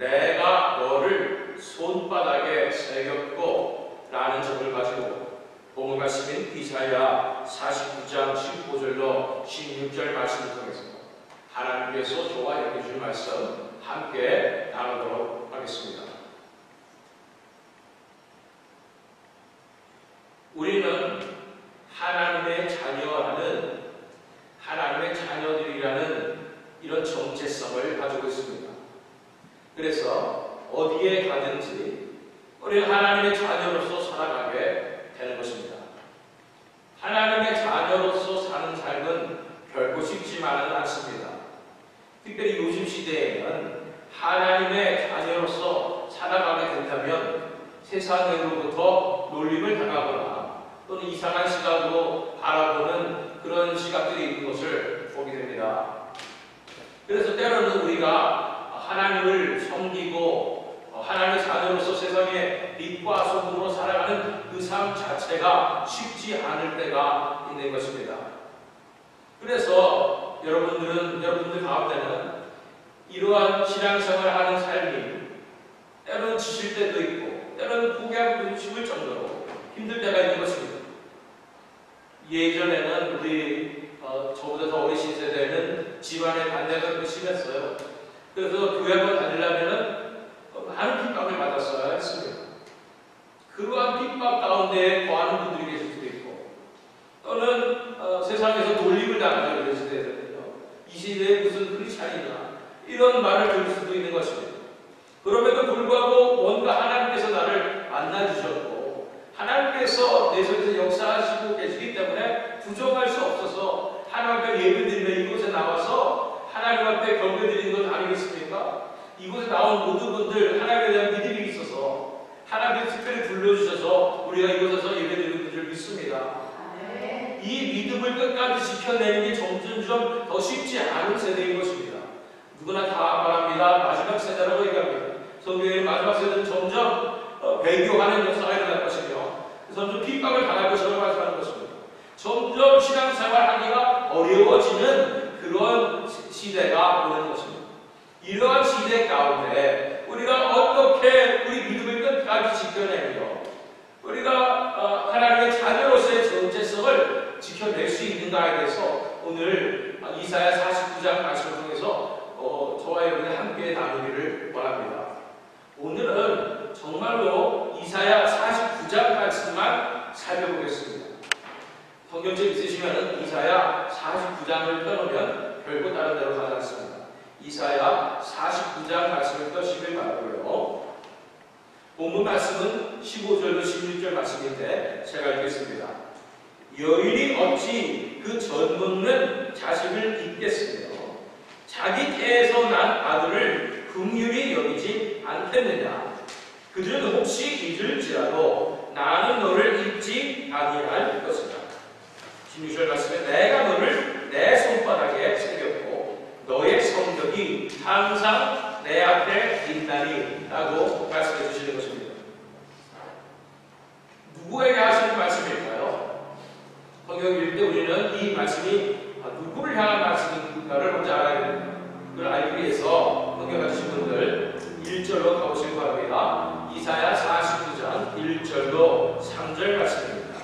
내가 너를 손바닥에 새겼고 라는 점을 가지고 본문 말씀인 이사야 49장 15절로 16절 말씀을 통해서 하나님께서 저와 여겨주신 말씀 함께 나누도록 하겠습니다. 우리는 하나님의 자녀라는, 하나님의 자녀들이라는 이런 정체성을 가지고 있습니다. 그래서 어디에 가든지 우리는 하나님의 자녀로서 살아가게 되는 것입니다. 하나님의 자녀로서 사는 삶은 결코 쉽지만은 않습니다. 특별히 요즘 시대에는 하나님의 자녀로서 살아가게 된다면 세상으로부터 놀림을 당하거나 또는 이상한 시각으로 바라보는 그런 시각들이 있는 것을 보게 됩니다. 그래서 때로는 우리가 하나님을 섬기고 하나님의 자녀로서 세상의 빛과 소금으로 살아가는 그 삶 자체가 쉽지 않을 때가 있는 것입니다. 그래서 여러분들 가운데는 이러한 신앙생활을 하는 삶이 때로는 지칠 때도 있고 때로는 포기하고 싶을 정도로 힘들 때가 있는 것입니다. 예전에는 저보다 더 어리신 세대는 집안의 반대가 심했어요. 그래서 교회 한번 다니려면 많은 핍박을 받았어야 했습니다. 그러한 핍박 가운데 거하는 분들이 계실 수도 있고 또는 세상에서 놀림을 당하는 그런 시대거든요. 이 시대에 무슨 크리스찬이냐 이런 말을 들을 수도 있는 것입니다. 그럼에도 불구하고 뭔가 하나님께서 나를 만나주셨고 하나님께서 내 속에서 역사하시고 계시기 때문에 부정할 수 없어서 하나님 앞에 예배드리며 이곳에 나와서 하나님 앞에 경배드리는 것 아니겠습니까? 이곳에 나온 모든 분들 하나님에 대한 믿음이 있어서 하나님께서 특별히 불러주셔서 우리가 이곳에서 예배드리는 분들 믿습니다. 이 믿음을 끝까지 지켜내는 게 점점점 더 쉽지 않은 세대인 것입니다. 누구나 다 말합니다. 마지막 세대라고 얘기합니다. 성경의 마지막 세대는 점점 배교하는 역사가 일어날 것이며 점점 핍박을 당할 것이라고 말씀하는 것입니다. 점점 신앙생활하기가 어려워지는 그런 시대가 오는 것입니다. 이러한 시대 가운데 우리가 어떻게 우리 믿음을 끝까지 지켜내며 우리가 하나님의 자녀로서의 정체성을 지켜낼 수 있는가에 대해서 오늘 이사야 49장 말씀을 통해서 저와 여러분이 함께 나누기를 원합니다. 오늘은 정말로 이사야 49장 말씀만 살펴보겠습니다. 성경책 있으시면 이사야 49장을 펴놓으면 결코 다른 데로 가지 않습니다. 이사야 49장 말씀을 펴시길 바라고요. 본문 말씀은 15절로 16절 말씀인데 제가 읽겠습니다. 여인이 어찌 그 젖먹는 자식을 잊겠으며 자기 태에서 난 아들을 긍휼히 여기지 않겠느냐. 그들은 혹시 잊을지라도 나는 너를 잊지 아니할 것이다. 16절 말씀에 내가 너를 내 손바닥에 새겼고 너의 성적이 항상 내 앞에 있나니 라고 말씀해 주시는 것입니다. 누구에게 하시는 말씀일까요? 성경 읽을 때 우리는 이 말씀이 누구를 향한 말씀인가를 먼저 알아야 됩니다. 그걸 알기 위해서 성경 가지신 분들 1절로 가보시기 바랍니다. 이사야 49장 1절로 3절 말씀입니다.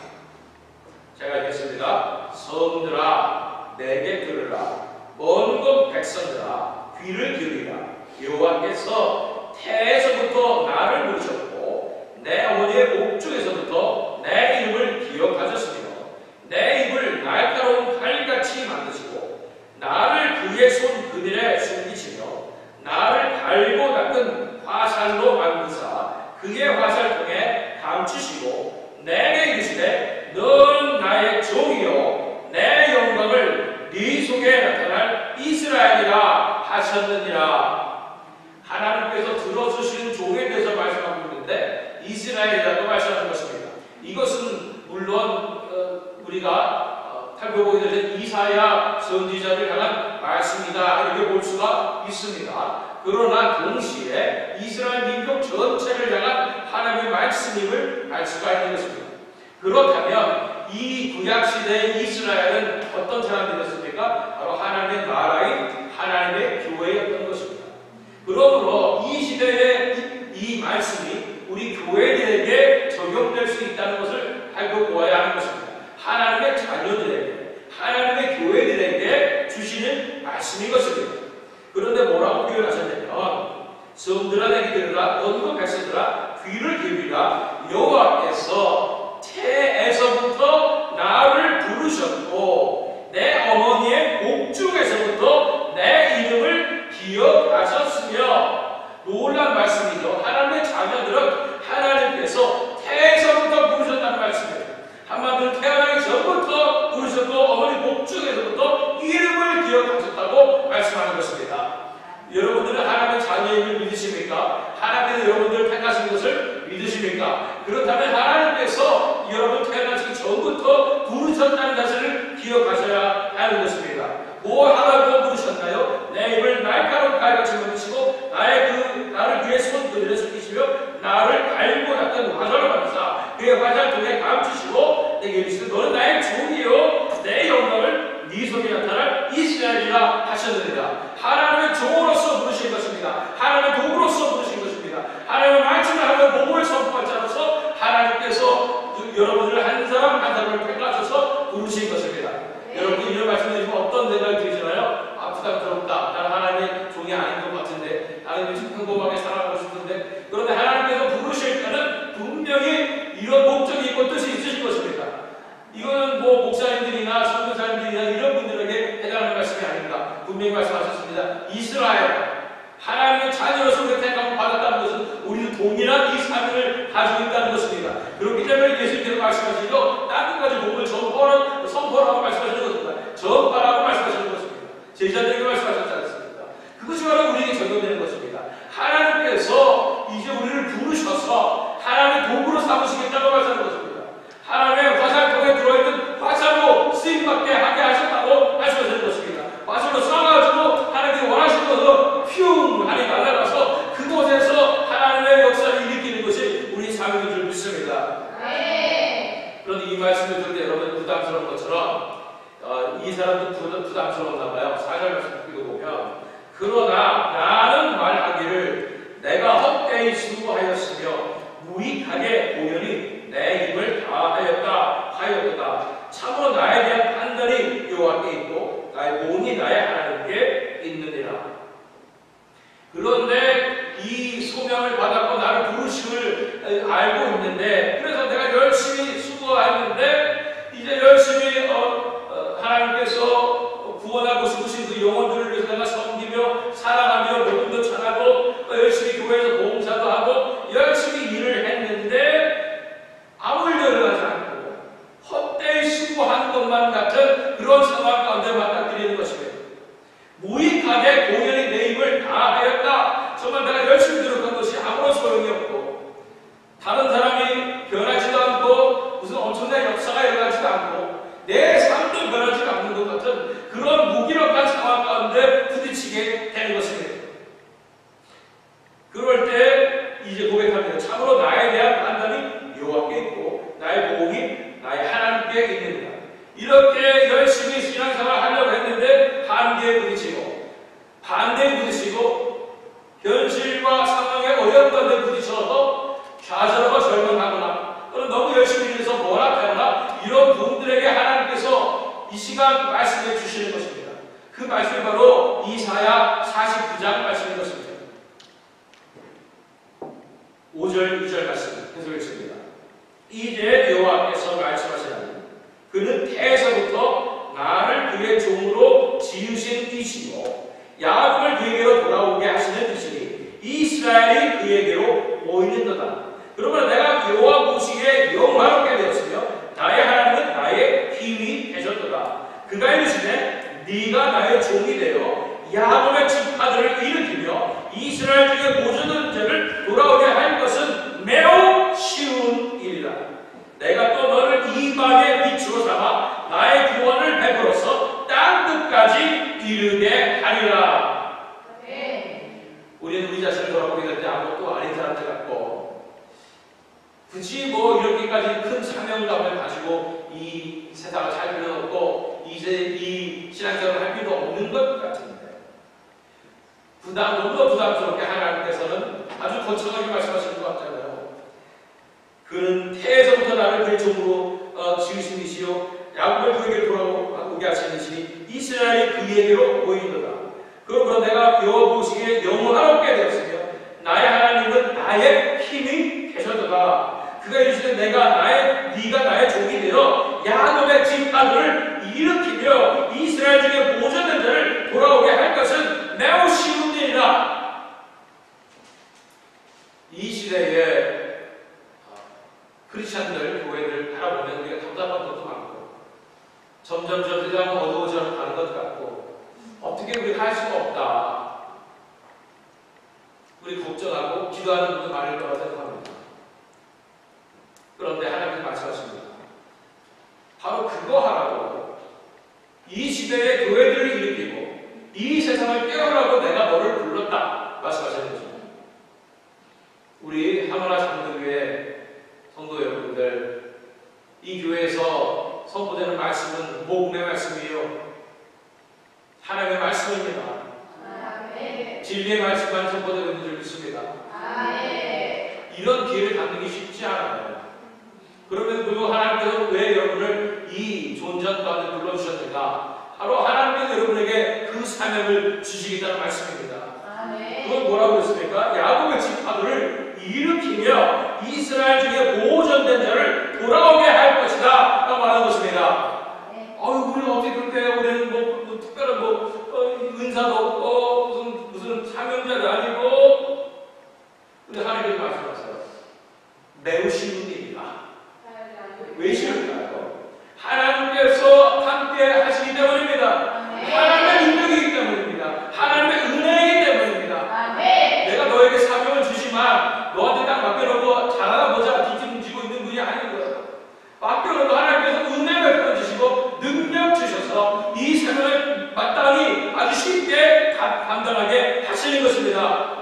제가 읽겠습니다. 성들아 내게 들으라. 먼 곳 백성들아 귀를 기울이라. 여호와께서 태에서부터 나를 부르셨고 내 어머니의 목중에서부터 내 이름을 기억하셨으며 내 입을 날카로운 칼같이 만드시고 나를 그의 손 그늘에 숨기시며 나를 갈고 닦은 화살로 만드사 그의 화살통에 감추시고 내게 이르시되 너는 나의 종이요 내 영광을 네 속에 나타날 이스라엘이라 하셨느니라. 하나님께서 들어주시는 종에 대해서 말씀하고 있는데 이스라엘이라고 말씀하는 것입니다. 이것은 물론 우리가 살펴보게 될 이사야 선지자를 향한 말씀이다 이렇게 볼 수가 있습니다. 그러나 동시에 이스라엘 민족 전체를 향한 하나님의 말씀임을 알 수가 있는 것입니다. 그렇다면 이 구약시대의 이스라엘은 어떤 사람들이었습니까? 바로 하나님의 나라인 하나님의 교회였던 것입니다. 그러므로 이 시대의 말씀이 우리 교회들에게 적용될 수 있다는 것을 알고 보아야 하는 것입니다. 하나님의 자녀들에게, 하나님의 교회들에게 주시는 말씀인 것입니다. 그런데 뭐라고 표현하셨냐면 성들아 내게 들으라 너희가 백성들아 귀를 기울이라 여호와께서 태에서부터 나를 부르셨고 내 어머니의 복중에서부터 내 이름을 기억하셨으며 놀란 말씀이죠. 하나님의 자녀들은 하나님께서 태에서부터 부르셨다는 말씀이에요. 한마디로 태어나기 전부터 부르셨고 어머니 복중에서부터 이름을 기억하셨다고 말씀하는 것입니다. 여러분들은 하나님의 자녀임을 믿으십니까? 하나님께서 여러분들을 택하신 것을 믿으십니까? 그렇다면 하나님께서 여러분 태어나기 전부터 부르셨다는 사실을 기억하셔야 하는 것입니다. 뭐 하라고 부르셨나요? 내 입을 날카로운 칼같이 만드시고 나를 그의 손들에 숨기시며 나를 갈고 닦은 화살을 받으사 그의 화살통에 감추시고 내게 이르시되 너는 나의 종이요 내 영광을 네 속에 나타날 이스라엘이라 하셨느니라. 하나님의 종으로서 부르신 것입니다. 하나님의 도구로서 부르신 것입니다. 하나님의 말씀을 하는 복음을 선포할 자로서 하나님께서 여러분들을 한 사람 한 사람을 택하셔서 부르신 것입니다. 여러분 이런 말씀 드리면 어떤 생각이 드시나요? 아 부담스럽다. 나는 하나님의 종이 아닌 것 같은데 나는 요즘 평범하게 살아가고 싶은데 그런데 하나님께서 부르실 때는 분명히 이런 목적이 있고 뜻이 있으실 것입니다. 이거는 뭐 목사님들이나 선교사님들이나 이런 분들에게 해당하는 말씀이 아닙니다. 분명히 말씀하셨습니다. 이스라엘 하나님의 자녀로서 우리 택함을 받았다는 것은 우리도 동일한 이 사명을 가지고 있다는 것입니다. 그렇기 때문에 예수님께서 말씀하시죠. 땅 끝까지 복음을 선포하라고 말씀하시는 것입니다. 전파라고 말씀하시는 것입니다. 제자들에게 말씀하셨지 않습니까? 그것이 바로 우리에게 적용되는 것입니다. 하나님께서 이제 우리를 부르셔서 하나님의 도구로 삼으시겠다고 말씀하는 것입니다. 하나님의 화살통에 들어있는 화살로 쓰임받게 하게 하셨다고 말씀하시는 것입니다. 화살로 쏴가지고 하나님이 원하시는 것으로 퓨 하니 날아가서 그곳에서 하나님의 역사를 일으키는 것이 우리 삶인 줄 믿습니다. 그런데 이 말씀을 들을 때 여러분 부담스러운 것처럼 이 사람도 부담스러웠나 봐요. 4절 말씀 보면 그러나 나는 말하기를 내가 헛되이 수고하였으며 무익하게 공연히 내 힘을 다하였다. 참으로 나에 대한 판단이 여호와께 있고 나의 몸이 나의 하나님께 있느니라. 그런데 이 소명을 받았고 나를 부르심을 알고 있는데 그래서 내가 열심히 수고하는데 이제 열심히 하나님께서 구원하고 싶으신 그 영혼들을 위해서 내가 섬기며 사랑하며 복음도 전하고 열심히 교회에서 봉사도 하고 열심히 일을 했는데 아무 일도 일어나지 않고 헛되이 수고한 것만 같은 그런 상황 가운데 맞닥뜨리는 것입니다. 무익하게 공연히 내 힘을 다하였다. 정말 내가 열심히 노력한 것이 아무런 소용이 없고 다른 사람이 변하지도 않고 무슨 엄청난 역사가 일어나지도 않고 내 삶도 변하지 않는 것 같은 그런 무기력한 상황 가운데 부딪히게 되는 것입니다. 그럴 때 이제 고백합니다. 참으로 나에 대한 판단이 여호와께 있고 나의 보응이 나의 하나님께 있느니라. 이렇게 열심히 신앙생활을 하려고 했는데 한계에 부딪히고 반대에 부딪히고 현실과 상황의 어려운 가운데 부딪혀서 좌절하고 절망하거나 또는 너무 열심히 일해서 몰락하거나 이런 분들에게 하나님께서 이 시간 말씀해 주시는 것입니다. 그 말씀이 바로 이사야 49장 말씀인 것입니다. 5절 2절 말씀 계속 읽습니다. 이제 여호와께서 말씀하시나니 그는 태에서부터 나를 그의 종으로 지으신 이시요 야곱을 그에게로 돌아오게 하시는 이시니 이스라엘이 그에게로 모이는도다. 그러므로 내가 여호와 보시기에 영화롭게 되었으며 나의 하나님은 나의 힘이 되셨도다. 그가 이르시되 네가 나의 종이 되어 야곱의 지파들을 일으키며 이스라엘 중에 모든 자를 돌아오게 할 것은 매우 쉬운 일이다. 내가 또 너를 이방의 빛으로 삼아 나의 구원을 베풀어서 땅 끝까지 이르게 하리라. 우리는 우리 자신을 돌아보게 될 때 아무것도 아닌 사람들 같고 굳이 뭐 이렇게까지 큰 사명감을 가지고 이 세상을 살 필요는 없고 이제 이 신앙생활을 할 필요 없는 것 같은데 너무나 부담스럽게 하나님께서는 아주 거창하게 말씀하시는 것 종으로 지으신 이시요 야곱을 그에게로 돌아오게 하시는 이시니 이스라엘이 그에게로 모이도다. 그러므로 내가 여호와 보시기에 영원하게 되었으며 나의 하나님은 나의 힘이 되셨도다. 그가 이르시되 네가 나의 종이 되어 야곱의 집안을 일으키며 이스라엘 중에 보존된 자를 돌아오게 할 것은 매우 쉬운 일이라. 이 시대에 크리스찬들, 교회들 바라보면 우리가 답답한 것도 많고 점점 세상은 어두워져 가는 것 같고 어떻게 우리가 할 수가 없다. 우리 걱정하고 기도하는 분도 많을 거라고 생각합니다. 그런데 하나님은 말씀하십니다. 바로 그거 하라고 이 시대의 교회들을 일으키고 이 세상을 깨우라고 내가 너를 불렀다 말씀하시는 거죠. 우리 하모나 장로교회 성도 여러분들, 이 교회에서 선포되는 말씀은 복음의 말씀이에요. 하나님의 말씀입니다. 아멘. 진리의 말씀만 선포되고 있는 줄 믿습니다. 아멘. 이런 기회를 갖는 게 쉽지 않아요. 그러면 그 하나님께서 왜 여러분을 이 존전 가운데 불러주셨는가? 바로 하나님께서 여러분에게 그 사명을 주시겠다는 말씀입니다. 아멘. 그건 뭐라고 그랬습니까? 야곱의 집파들을 일으키며 이스라엘 중에 보존된 자를 돌아오게 할 것이다 라고 말하는 것입니다. 우리는 어떻게 그렇게 해요? 우리는 뭐 특별한 은사도 없고 무슨 사명자도 아니고. 근데 하나님께서 말씀하세요. 매우 쉬운 일이다. 왜 쉬울까요? 하나님께서 함께 하시기 때문입니다. 하나님의 능력이기 때문입니다. 하나님의 은혜이기 때문입니다. 내가 너에게 사명을 주지만 너한테 딱 맡겨놓고 잘하나 보자 뒤집지고 있는 분이 아닌 거예요. 맡겨놓고 하나님께서 은혜 베풀어 주시고 능력 주셔서 이 사명을 마땅히 아주 쉽게 감당하게 하시는 것입니다.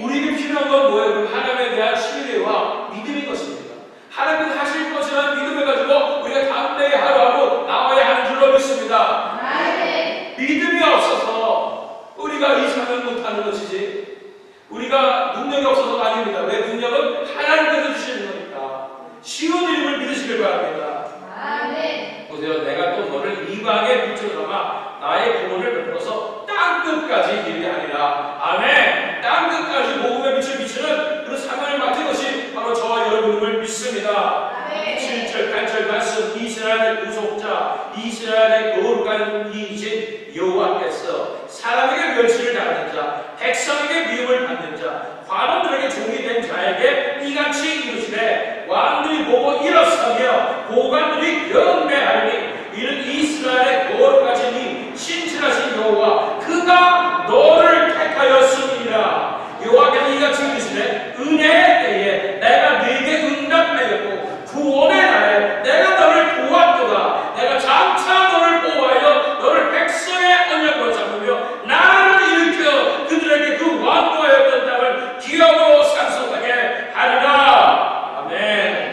우리에게 필요한 건 뭐예요? 하나님에 대한 신뢰와 믿음인 것입니다. 하나님께서 하실 것이라는 믿음을 가지고 우리가 담대히 하루하루 나와야 하는 줄로 믿습니다. 믿음이 없어서 우리가 이 사명을 못하는 것이지 우리가 능력이 없어서가 아닙니다. 왜? 능력은 하나님께서 주시는 거니까. 쉬운 이름을 믿으시길 바랍니다. 보세요. 내가 또 너를 이방의 빛으로 삼아 나의 구원을 베풀어서 땅끝까지 이르게 하리라. 아멘. 땅끝까지 복음의 빛을 비추는 그 사명을 맡은 것이 바로 저와 여러분을 믿습니다. 7절 8절 말씀 이스라엘의 구속자 이스라엘의 거룩한 이이신 여호와께서 사람에게 멸시를 당하는 자 백성에게 미움을 받는 자 관원들에게 종이 된 자에게 이같이 이르시되 왕들이 보고 일어서며 고관들이 경배하리니 이는 이스라엘의 거룩하신 이 신실하신 여호와 그가 너를 택하였음이니라. 여호와께서 이같이 이르시되 은혜의 때에 내가 네게 응답하였고 구원의 날에 내가 너를 보았도다. 내가 장차 너를 보호하여 너를 백성의 언약으로 잡으며 나를 일으켜 그들에게 그 완고하였던 땅을 기업으로 상속하게 하리라. 아멘.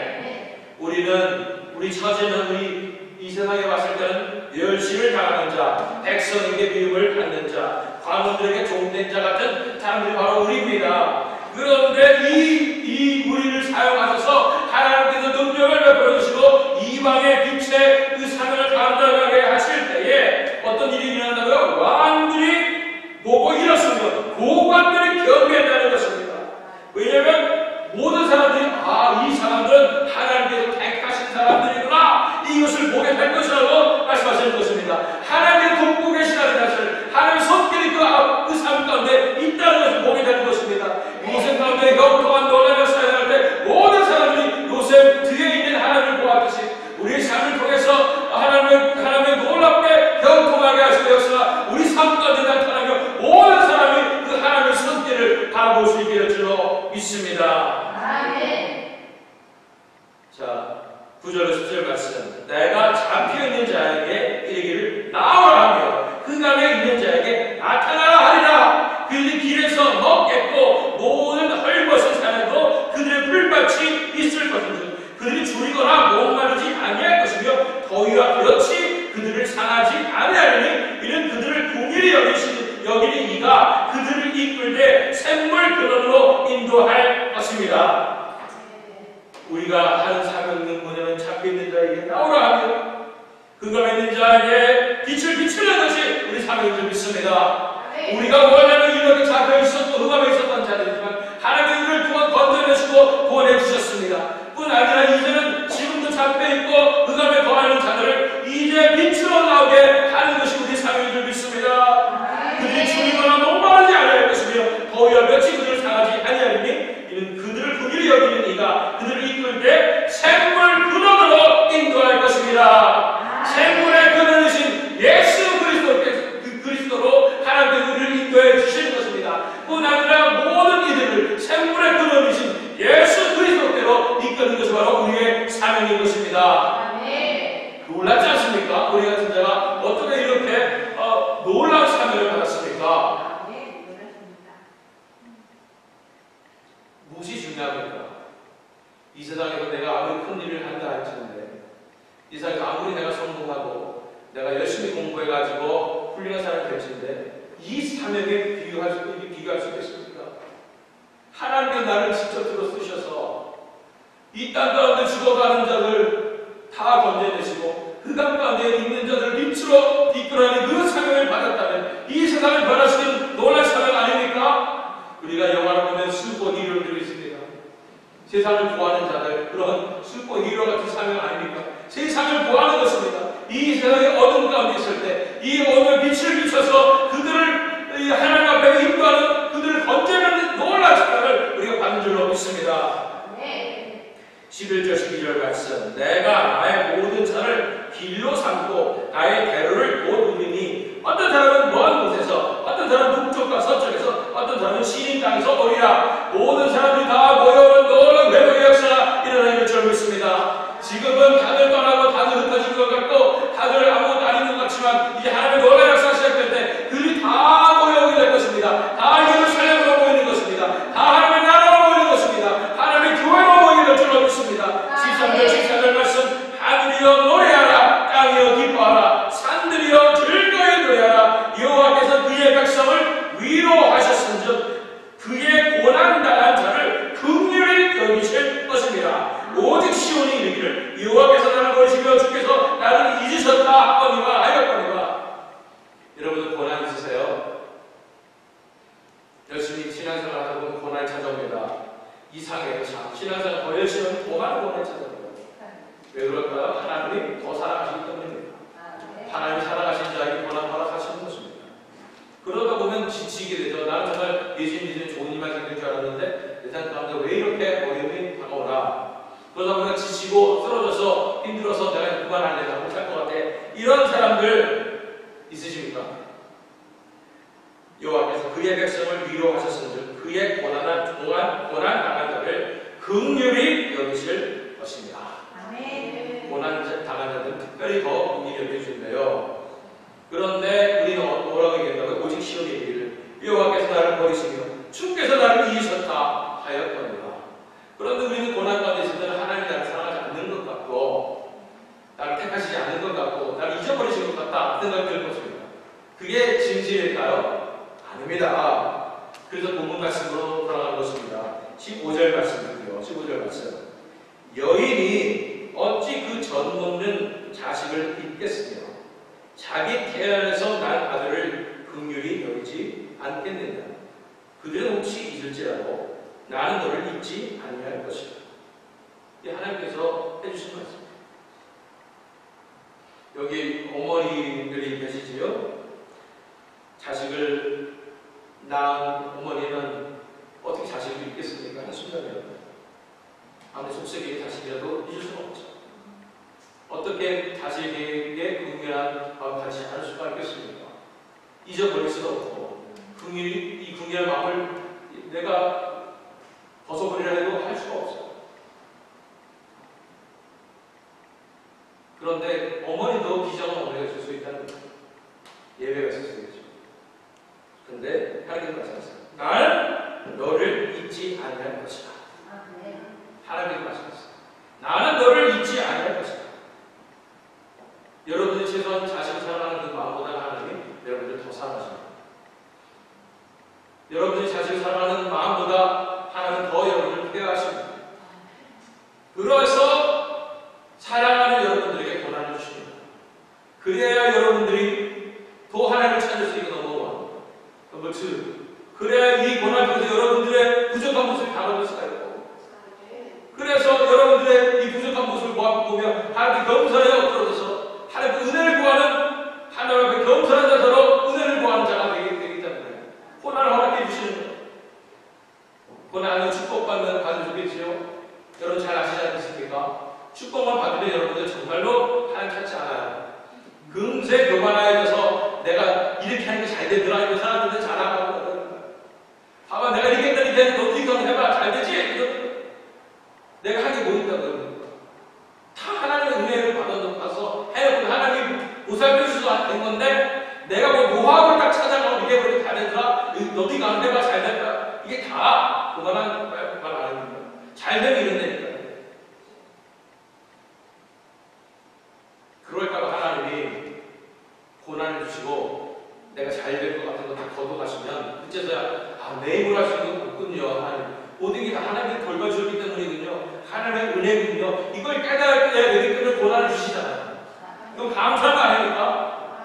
우리 처제는 이 세상에 왔을 때는 멸시를 당하는 자, 백성에게 미움을 받는 자, 관원들에게 종된 자 같은 사람들이 바로 우리입니다. 그런데 이 우리를 사용하셔서 하나님께서 능력을 베풀어 주시고 이방의 빛의 그 사명을 감당하게 하실 때에 어떤 일이 일어난다고요? 왕들이 보고 일었으며 고관들이 경배한다는 것입니다. 왜냐하면 모든 사람들이 이 사람들은 하나님께서 택하신 사람들이구나 이것을 보게 될 것이라고 말씀하시는 것입니다. 하나님의 돕고 계시다는 것을 하나님의 손길이 그 삶 가운데 있다는 것을 보게 되는 것입니다. 요셉 가운데 영통한 논란을 사용할 때 모든 사람들이 요셉 뒤에 있는 하나님을 보았듯이 우리의 삶을 통해서 하나님의 놀랍게 영통하게 하시는 역사가 우리 삶 가운데 나타나며 모든 사람이 그 하나님의 손길을 바라볼 수 있게 될 줄로 믿습니다. 아멘. 자, 9절에서 10절 말씀 내가 잡혀있는 자에게 이르기를 나오라 하며 흑암에 있는 자에게 나타나라 하리라. 그들이 길에서 먹겠고 모든 헐벗은 산에도 그들의 풀밭이 있을 것인즉 그들이 줄이거나 목마르지 아니할 것이며 더위와 볕이 그들을 상하지 아니하리니 이는 그들을 궁일이 여기니 이가 그들을 이끌되 샘물 근원으로 인도할 것입니다. 우리가 하는 사명은 뭐냐면 자에게 빛을 비추는 것이 우리 사명인 줄 믿습니다. 우리가 원래는 이렇게 잡혀 있었고 흑암에 있었던 자들이지만 하나님이 우리를 구원 건져내시고 구원해 주셨습니다. 뿐 아니라 이제는 지금도 잡혀 있고 흑암에 거하는 자들을 이제 빛으로 나오게 하는 것이 우리 사명인 줄 믿습니다. 그들이 줄이거나 목마르지 않을 것이며 더위와 볕이 그들을 상하지 아니하리니 이는 그들을 긍휼히 여기는 이가 그들을 이끌 때 샘물 근원으로 인도할 것입니다. 샘물의 근원이신 예수 그리스도로 하나님께 우리를 인도해 주실 것입니다. 뿐 아니라 모든 이들을 샘물의 근원이신 예수 그리스도께로 이끄는 것이 바로 우리의 사명인 것입니다. 놀랍지 않습니까? 우리 같은 자가 어떻게 이렇게 놀라운 사명을 받았습니까? 무엇이 중요합니까? 이 세상에서 내가 아무리 큰 일을 한다 할지는데 이 세상에서 아무리 내가 성공하고 내가 열심히 공부해가지고 훌륭한 사람이 될지인데 이 사명에 비교할 수 있겠습니까? 하나님께서 나를 직접 들어 쓰셔서 이 땅 가운데 죽어가는 자들 다 건져내시고 흑암 가운데 있는 자들을 빛으로 이끌어내는 그 사명을 받았다면 이 세상을 변화시키는 놀라운 사명 아닙니까? 우리가 영화를 보면 슈퍼 히어로들이 있습니다. 세상을 구하는 자들, 그런 슈퍼 히어로 같은 사명 아닙니까? 세상을 구하는 것입니다. 이 세상의 어둠 가운데 있을 때 이 어둠에 빛을 비춰서 그들을 하나님 앞에 인도하는 그들을 건져내는 놀라운 사명을 우리가 받는 줄로 믿습니다. 11절 12절 말씀 내가 나의 모든 산을 길로 삼고 나의 대로를 곧 누리니 어떤 사람은 먼 곳에서 어떤 사람은 북쪽과 서쪽에서 어떤 사람은 시린 땅에서 오리라. 모든 사람들이 다 모여오는 놀라운 회복의 역사가 일어나는 줄 믿습니다. 지금은 다들 떠나고 다들 흩어진 것 같고 다들 아무것도 아닌 것 같지만 이제 하나님의 놀라운 역사가 시작될 때 그들이 다 모여오게 될 것입니다. 다 예루살렘으로 모이는 것입니다. 다 하나님의 나라로 모이는 것입니다. 하나님의 교회로 모이게 될 줄로 믿습니다. 13절 14절 말씀 하늘이여 노래하라 땅이여 기뻐하라 산들이여 즐거이 노래하라 여호와께서 그의 백성을 위로하셨은즉 그의 고난당한 자를 긍휼히 여기실 것입니다. 오직 시온이 이르기를 여호와께서 나를 버리시며 주께서 나를 잊으셨다 하거니와 하였거니와. 여러분들 고난 있으세요? 열심히 신앙생활 하다 보면 고난이 찾아옵니다. 이상해요. 참 신앙생활 더 열심히 하면 더 많은 고난이 찾아옵니다. 왜 그럴까요? 하나님이 더 사랑하시기 때문입니다. 하나님이 사랑하신 자에게 고난 허락하시는 것입니다. 그러다 보면 지치게 되죠. 나는 정말 예수님 좋은 일만 생길 줄 알았는데 내 삶 가운데 왜 이렇게 어려움이 다가오나. 그러다 보면 지치고 쓰러져서 힘들어서 내가 그만할래 나 못할 것 같아. 이런 사람들 있으십니까? 여호와께서 그의 백성을 위로하셨은즉 그의 고난 당한 자를 긍휼히 여기실 것입니다. 고난 당한 자들은 특별히 더 긍휼히 여겨주신대요. 그런데 우리는 뭐라고 얘기한다고요? 오직 시온이 이르기를 여호와께서 나를 버리시며 주께서 나를 잊으셨다 하였거니와. 그런데 우리는 고난 가운데 있을 때는 하나님이 나를 사랑하지 않는 것 같고 나를 택하시지 않는 것 같고 나를 잊어버리신 것 같다 생각이 들 것입니다. 그게 진실일까요? 아닙니다. 그래서 본문 말씀으로 돌아가는 것입니다. 15절 말씀이고요. 15절 말씀 여인이 어찌 그 젖 먹는 자식을 잊겠으며 자기 태안에서 난 아들을 긍휼히 여기지 않겠느냐. 그들은 혹시 잊을지라도 나는 너를 잊지 아니할 것이다. 이 하나님께서 해주신 말씀입니다. 여기 어머니들이 계시지요. 자식을 낳은 어머니는 어떻게 자식을 잊겠습니까? 한순간이라도 아무리 속색의 자식이라도 잊을 수가 없죠. 어떻게 자식에게 긍휼한 마음 가지지 않을 수가 있겠습니까? 잊어버릴 수도 없고 이 긍휼한 마음을 내가 벗어버리려 해도 할 수가 없어요. 그런데 어머니도 기정은 어머니가 있을 수 있다는 거예요. 예배가 있을 수 있죠. 그런데 하나님께서 말씀하셨어요. 나는 너를 잊지 아니할 것이다. 하나님께서 말씀하셨어요. 나는 너를 잊지 아니할 것이다. 여러분이 최소한 자식을 사랑하는 그 마음보다 하나님이 여러분을 더 사랑하십니다. 여러분이 자식을 사랑하는 마음보다 하나님은 더 여러분을 케어하십니다. 그래서 사랑하는 여러분들에게 고난을 주십니다. 그래야 받으면 좋겠지요? 여러분 잘 아시지 않습니까? 축복만 받으면 여러분들 정말로 하나님 찾지 않아요. 금세 교만하여져서 내가 이렇게 하는 게 잘 되더라 이런 사람들한테 자랑하고 봐봐 내가 이렇게 했더니 너도 이거 해봐 잘 되지? 내가 한 게 뭐 있다고 다 하나님의 은혜를 받아서 해놓고 하나님 보살펴 주셔서 된 건데 내가 뭐 노하우를 딱 찾아가고 이게 뭐 잘 되더라 너도 이거 안 해봐 잘 될까 이게 다 그만한 말 아닙니다. 잘 되면 이런다니까. 그럴까봐 하나님이 고난을 주시고 내가 잘 될 것 같은 것을 거둬가시면 그때서야 내 힘으로 할 수 있는 건 없군요. 하나님 모든 게 다 하나님이 돌봐주기 때문이군요. 하나님의 은혜군요. 이걸 깨달을 때 여기 때문에 고난을 주시잖아요. 그럼 감사한 거 아닙니까?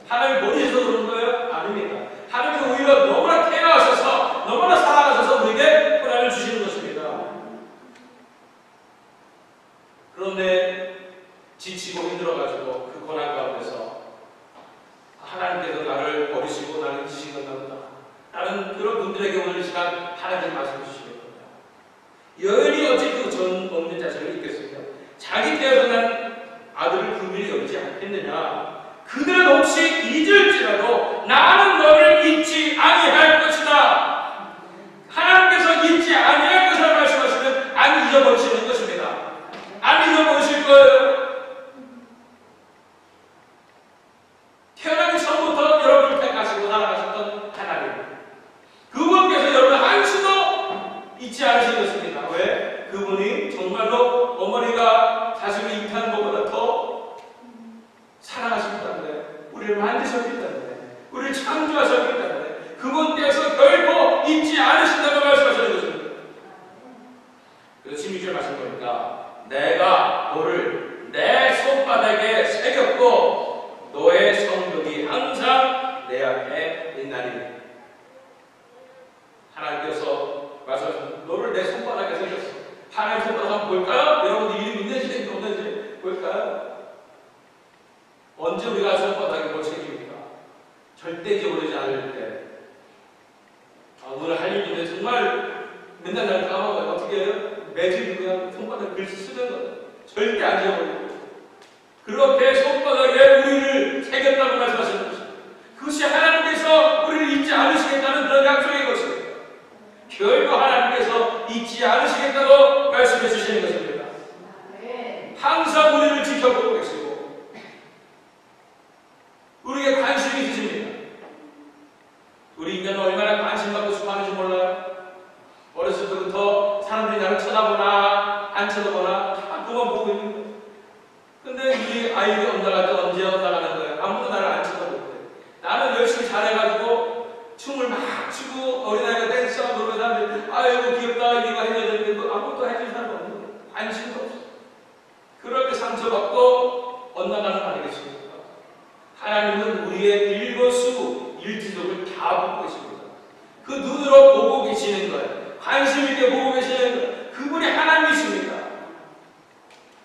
하나님이 머리에서 그러는 거예요? 아닙니다. 하나님이 오히려 너무나 케어하셔서 너무나 사랑하셔서 우리에게 고난을 주시는 것입니다. 그런데 지치고 힘들어가지고 그 고난 가운데서 하나님께서 나를 버리시고 나를 잊으신 건가 보다. 나는 그런 분들에게 오늘 이 시간 하나님 말씀 주시는 겁니다. 여인이 어찌 그 전 없는 자식을 잊겠습니까? 자기 태어난 아들을 긍휼히 여기지 않겠느냐? 그들은 혹시 잊을지라도 나는 너를 잊지 아니할 것이다. 하나님께서 잊지 아니할 것을 말씀하시면 안 잊어버리시는 것입니다. 안 잊어버리실 거예요. 태어나기 전부터 여러분을 택하시고 살아가셨던 하나님. 그분께서 여러분 한시도 잊지 않으신 것입니다. 왜? 그분이 정말로 어머니가 자식을 잉태하는 것보다 더 사랑하셨기 때문에 우리를 만드셨기 때문에 우리를 창조하셨기 때문에 그분께서 결코 잊지 않으신다고 말씀하시는 것입니다. 그래서 16절 말씀 보니까 내가 너를 내 손바닥에 새겼고 너의 성벽이 항상 내 앞에 있나니. 하나님께서 말씀하셨습니다. 너를 내 손바닥에 새겼어. 하나님 손바닥 한번 볼까요? 여러분들 이름 있는지 없는지 볼까요? 언제 우리가 손바닥에 뭘 새깁니까? 절대 잊어버리지 않을 때. 오늘 할 일인데 정말 맨날 날 까먹어요. 어떻게 해요? 매주 그냥 손바닥에 글씨 쓰는 거예요. 절대 안 잊어버리고. 그렇게 손바닥에 우리를 새겼다고 말씀하시는 것입니다. 그것이 하나님께서 우리를 잊지 않으시겠다는 그런 약속의 것입니다. 결국 하나님께서 잊지 않으시겠다고 말씀해 주시는 것입니다. 항상 우리를 지켜보고 계시고 우리에게 관심이 있으십니다. 우리 인간은 얼마나 관심받고 싶어하는지 몰라요. 어렸을 때부터 사람들이 나를 쳐다보나 안 쳐다보나 다 그만 보고 있는 거예요. 근데 우리 아이들이 언제 언나가는 거예요. 아무도 나를 안 쳐다보고 나는 열심히 잘해가지고 춤을 막 추고 어린아이가 댄스하고 그러는 사람들이 아이고 귀엽다 이거 해줘야 되는데 아무것도 해줄 사람 없는 거예요. 관심도 없어. 그럴 때 상처받고 언나가는 거 아니겠습니까? 하나님은 우리의 일거수 일지독을 다 보고 계십니다. 그 눈으로 보고 계시는 거예요. 관심 있게 보고 계시는 거예요. 그분이 하나님이십니다.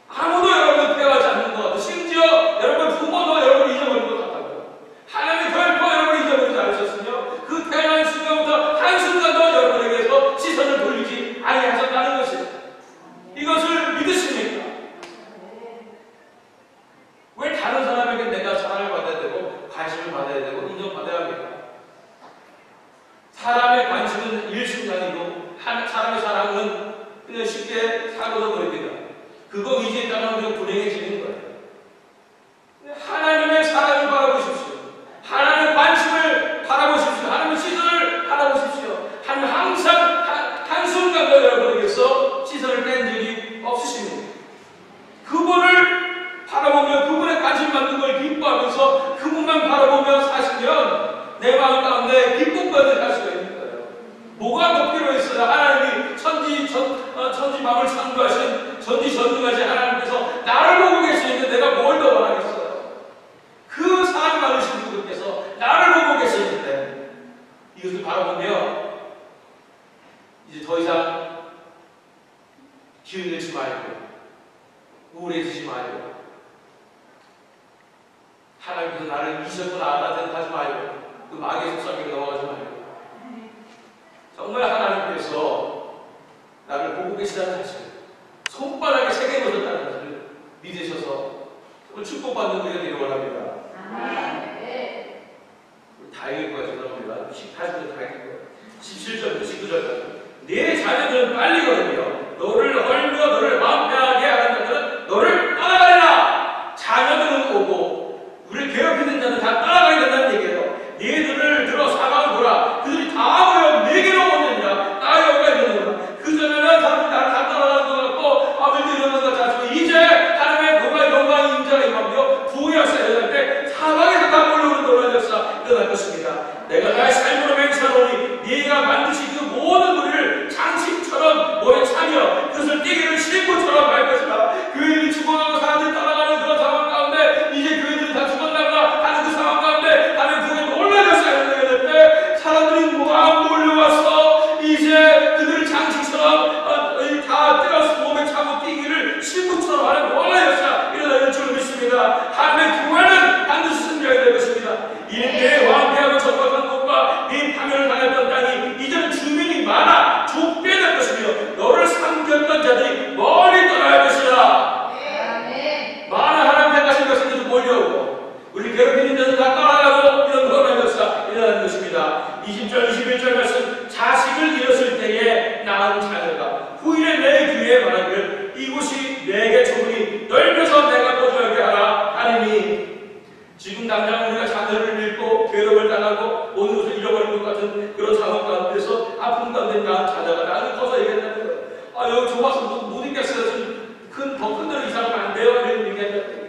아무도 여러분을 배워하지 않는 것 같아요. 심지어 여러분 부모도 여러분을 잊어버린 것 같다고요. 하나님이 결코 여러분을 잊어버리지 않으셨으며 그 태어난 순간부터 한순간도 여러분에게서 시선을 돌리지 아니하셨다는 것이에요. 이것을 믿으십니까? 왜 다른 사람에게 내가 사랑을 받아야 되고 관심을 받아야 되고 인정받아야 합니까? 사람의 관심은 일순간이고 사람의 사랑은 그냥 쉽게 사고도 버립니다. 그거 의지했다면 우리가 불행해지는 거예요. 하나님의 사랑을 바라보십시오. 하나님의 관심을 바라보십시오. 하나님의 시선을 바라보십시오. 하나님 항상 한순간도 여러분에게서 시선을 뺀 적이 없으십니다. 그분을 바라보며 그분의 관심 받는 걸 기뻐하면서 그분만 바라보며 사시면 내 마음 가운데 기쁨받는 살 수가 있는 거예요. 뭐가 더 필요했어요? 하나님이 천지 마음을 창조하신 전지전능하신 하나님께서 나를 보고 계시는데 내가 뭘 더 원하겠어요? 그 사랑 많으신 분께서 나를 보고 계시는데 이것을 바라보며 이제 더 이상 기운 내지 말고 우울해지지 말고 하나님께서 나를 잊으셨구나 라는 생각하지 말고 그 마귀의 속삭임에 넘어가지 말고 정말 하나님께서 계시다는 사실, 손바닥에 새겨 입어졌다는 것을 믿으셔서 축복받는 우리가 되기 원합니다. 다 읽을 거야, 죄송합니다. 18절 다 읽을 거야. 17절부터 19절까지. 네 자녀들은 빨리거든요. 너를 헐며 너를 마음 편하게 하는 자들은 너를 따라가리라. 자녀들은 오고 우리를 괴롭히는 자는 다 따라가야 된다는 얘기예요. 너희들을 들어 사방을 보라. 그들이 다 모여 내게로 오느니라. 나의 영광이 되느니라. 그전에는 사람들이 나를 다 따라가는 것 같고 아무리 이러는 것 같지만 이제 하나님의 영광이 임재가 임하며 부흥의 역사가 일어날 때 사방에서 다 몰려오는 놀라운 역사 일어날 것입니다. 내가 나의 삶으로 맹세하노니 네가 반드시 그 모든 우리를 장식처럼 모에 차며 그것을 떼기를 실고처럼 할 것이다. 교회들이 죽어가고 사람들이 따라가는 그런 상황 가운데 이제 교회들이 다 죽었나보다 하는 그 상황 가운데 하나님 그게 놀라운 역사가 일어나게 될 때 사람들이 막 몰려와서 이제 그들을 장식처럼 다 떼어서 몸에 차고 뛰기를 실고처럼 하는 놀라운 역사 일어나는 줄 믿습니다. 하나님의 교회는 반드시 승리하게 될 것입니다. 이는 내 왕대하고 적박한 곳과 네 파멸을 당했던 땅이 이제는 주민이 많아 좁게 될 것이며 너를 삼켰던 자들이 멀리 떠날 것이다. 많은 하나님 택하신 것들이 몰려오고 우리 괴롭히는 자들 다 떠나가고 이런 놀라운 역사 일어나는 것입니다. 20절 21절 말씀 자식을 잃었을 때에 낳은 자녀가 후일에 내 귀에 말하기를 이곳이 내게 좁으니 넓혀서 내가 거주하게 하라 하리니. 지금 당장 우리가 자녀를 잃고 괴롭을 당하고 모든 것을 잃어버린 것 같은 그런 상황 가운데서 아픔 가운데 낳은 자녀가 나는 커서 얘기했다는 거예요. 아 여기 좁아서 못 있겠어요. 더 큰 데로 이사하면 안 돼요. 이런 얘기했다는 거예요.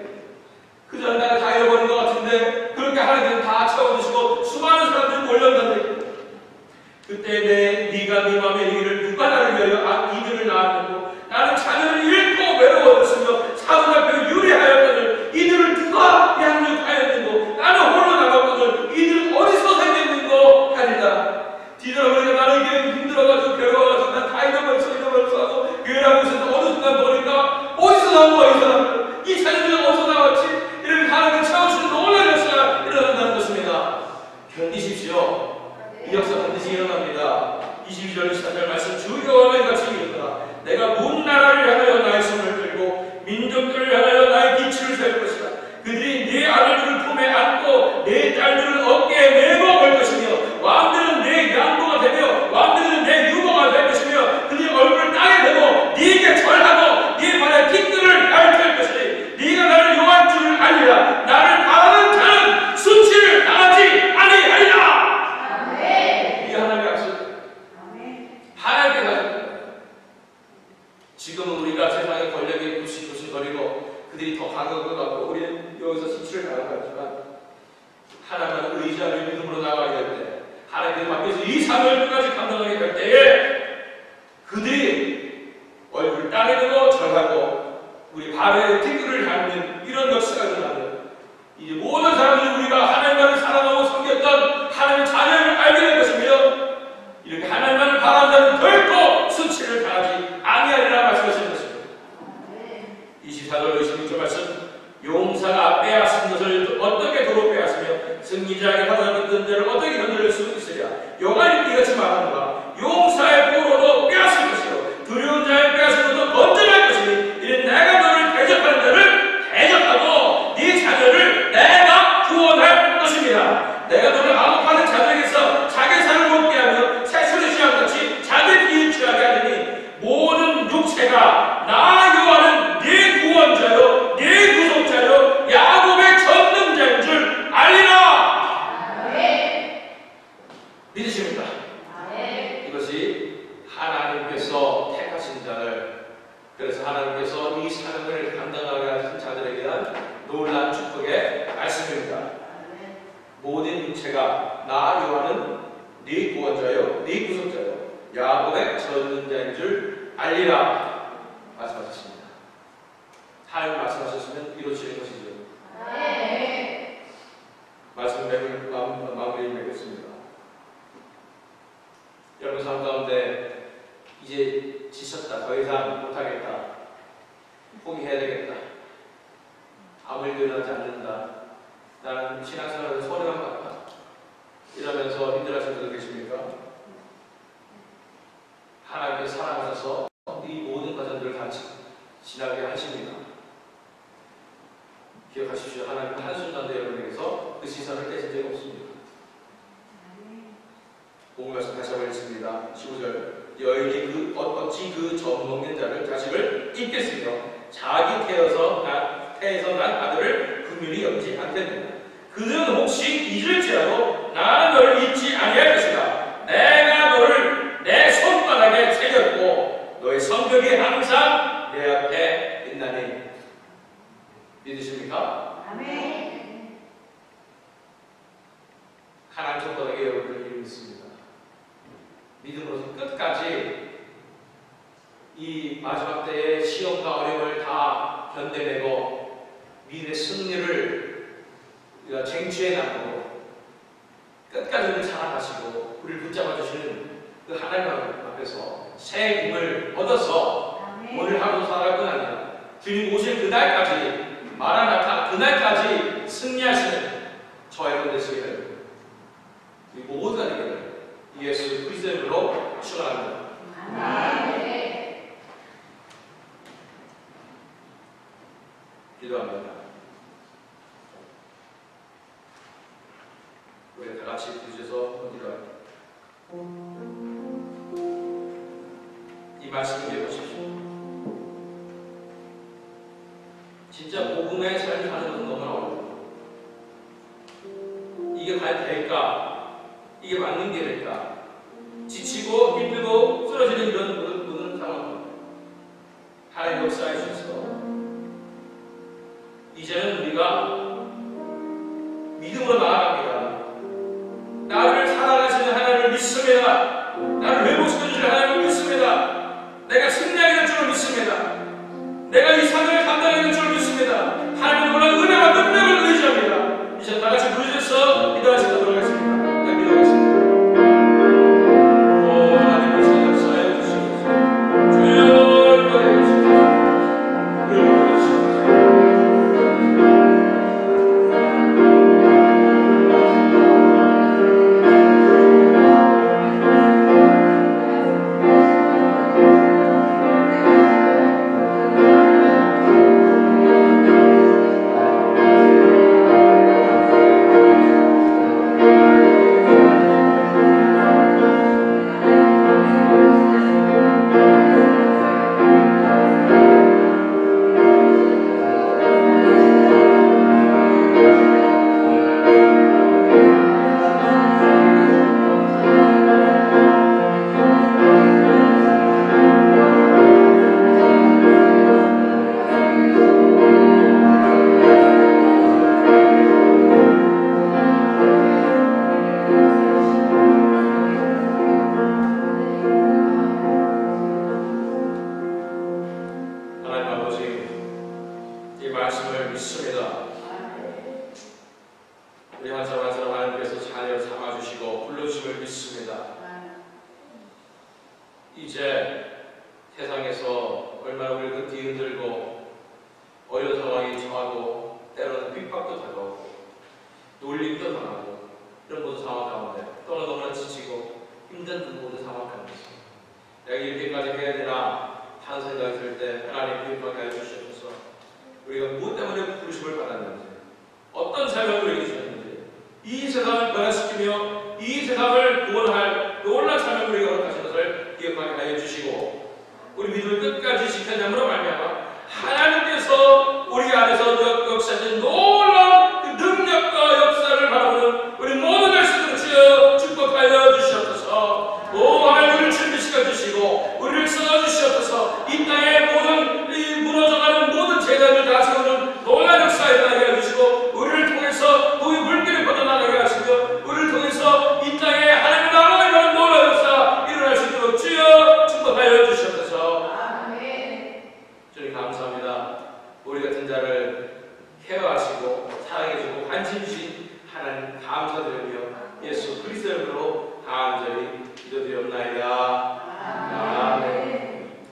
그전에 내가 다 잃어버린 것 같은데 그렇게 하나님께서 다 채워주시고 수많은 사람들이 몰려온다는 거예요. 그때 네가 네 마음에 이르기를 누가 나를 위하여 이들을 낳았고 나는 자녀를 잃고 외로워졌으며 사돈 앞에 유리하였거늘 이들을 누가 양육하였는고 나는 홀로 나갔거늘 이들은 어디서 생겼는고 하리라. 뒤돌아보니까 나는 이게 힘들어가지고 괴로워가지고 난 다 잃어버렸어 하고 교회라고 있었는데 어느 순간 보니까 어디서 나온 거야 이 사람들. 이 자녀들은 어디서 나왔지? 이렇게 하나님을 채워주는 놀라운 역사가 일어난다는 것입니다. 견디십시오. 이 역사 반드시 일어납니다. 22절 24절 말씀 주 여호와의 같이 이르노라. 내가 문 나라를 향하여 나의 손을 들고 민족들을 향하여 나의 빛을 셀 것이다. 그들이 네 아들들을 품에 안고 네 딸들을 어깨에 메고 올 것이며 왕들은 네 양보가 되며 왕들은 내 유모가 될 것이며 그들이 얼굴을 땅에 대고 네게 절하고 네 발에 띠끌을 얇힐 것이니 네가 나를 용할 줄을 알리라. 나를 바라는 자는 수치를 당하지 아니하리라. 이게 하나님의 약속. 하나님께 가졌다. 지금은 우리가 세상의 권력에 구실구실거리고 그들이 더 강한 것 같고 우리는 여기서 수치를 당할 것 같지만 하나님을 의지하며 믿음으로 나아가게 될 때 하나님 앞에서 이 삶을 끝까지 감당하게 될 때에 그들이 얼굴 땅에 대고 절하고 우리 발에 띠끌을 밟는 이런 역사가 일어나면 이제 모든 사람들이 우리가 하나님만을 사랑하고 섬겼던 하나님의 자녀를 알게 될 것이며 이렇게 하나님만을 바라는 자는 결코 수치를 당하지 아니하리라 말씀하시는 것입니다. 24절 26절 말씀 용사가 빼앗은 것을 어떻게 도로 빼앗으며 승리자에게 받아들은 자를 어떻게 건드릴 수 있으랴. 여호와는 이같이 말하노라. 용사의 포로도 빼앗을 것이요 두려운 자의 빼앗은 것도 건져낼 것이니 이는 내가 너를 대적하는 자를 대적하고 네 자녀를 내가 구원할 것입니다. 내가 너를 아홉하는 자들에게서 자기 살을 먹게 하며 새소리 취함같이 자기 피를 취하게 하리니 모든 육체가 나 여호와는 네 구원자요 네 구속자요 야곱의 전능자인 줄 알리라. 믿으십니까? 이것이 하나님께서 택하신 자들, 그래서 하나님께서 이 사명을 감당하게 하신 자들에게 대한 놀라운 축복의 말씀입니다. 모든 육체가 나 여호와는 네 구원자요 네 구속자요 야곱의 전능자인 줄 알리라 말씀하셨습니다. 하나님 말씀하셨으면 이루어지는 것이죠. 말씀 마무리 맺겠습니다. 여러분 삶 가운데 이제 지쳤다, 더 이상 못하겠다, 포기해야 되겠다, 아무 일도 일어나지 않는다, 나는 신앙생활에서 소리만 같다 이러면서 힘들어하시는 분들 계십니까? 하나님께서 사랑하셔서 이 있습니다. 15절. 여인이 어찌 그 젖 먹는 자를 자식을 잊겠으며 자기 태에서 난 아들을 긍휼히 여기지 않겠느냐. 그는 혹시 잊을지라도 나는 너를 잊지 아니할 것이다. 내가 너를 내 손바닥에 새겼고 너의 성벽이 항상 내 앞에 있나니. 믿으십니까? 아멘. 하나님 손바닥에 여러분을 이루고 있습니다. 믿음으로서 끝까지 이 마지막 때의 시험과 어려움을 다 견뎌내고 믿음의 승리를 우리가 쟁취해 나가고 끝까지 우리를 사랑하시고 우리를 붙잡아 주시는 그 하나님 앞에서 새 힘을 얻어서 오늘 하루 살아갈 뿐 아니라 주님 오실 그날까지 마라나타 그날까지 승리하시는 저와 여러분 되시기를 이 모두가 되기를 예수 그리스도의 이름으로 축원합니다. 아멘. 기도합니다. 우리 다 같이 부르셔서 기도합니다. 이 말씀을 읽어보십시오. 진짜 복음의 삶을 사는 것은 너무나 어렵다. 이게 과연 될까? 이게 맞는 길일까? 지치고 힘들고 쓰러지는 이런 모든 상황 하나님 역사해 주셔서 이제는 우리가 믿음으로 나아갑니다. 나를 사랑하시는 하나님을 믿습니다. 나를 회복시켜주실 하나님을 믿습니다. 내가 승리하게 될 줄을 믿습니다. 내가 이 사명을 감당하게 될 줄을 믿습니다. 하나님의 놀라운 은혜와 능력을 의지합니다. 이제 다같이 부르셔서 기도하시도록 하겠습니다. 기도하겠습니다. 오 하나님의 사랑 역사해 주시옵소서. 주여 인도해 주시옵소서. 인도해 주시옵소서. 이제 세상에서 얼마나 우리를 뒤흔들고 어려운 상황에 처하고 때로는 핍박도 다가오고 놀림도 당하고 이런 모든 상황 가운데 또는 너무나 지치고 힘든 그 모든 상황 가운데서 내가 이렇게까지 해야 되나 하는 생각이 들 때 하나님 기억하게 해주셔서 우리가 무엇 때문에 부르심을 받았는지 어떤 삶을 우리에게 주셨는지 이 세상을 변화시키며 이 세상을 구원할 놀라운 삶을 우리에게 허락하신 것을 기억하게 하여 주시고 우리 믿음을 끝까지 지켜내므로 말미암아 하나님께서 우리 안에서 역사하신 놀라운 그 능력과 역사를 바라보는 우리 모든 날씨들을 주여 축복하여 주시옵소서. 오 하나님 우리를 준비시켜 주시고 우리를 써주시옵소서. 이 땅의 모든 이 무너져가는 모든 재단을 다 세우는 놀라운 역사에 나게 해주시고 우리를 통해서 거기 물길을 뻗어나가게 하시며 우리를 통해서 이 땅에 하나님의 나라가 이루는 놀라운 역사 일어날 수 있도록 주여 축복하여 주시옵소서. 주님 감사합니다. 우리 같은 자를 케어하시고 사랑해주고 관심 주신 하나님 감사드리며 예수 그리스도의 이름으로 간절히 기도드리옵나이다.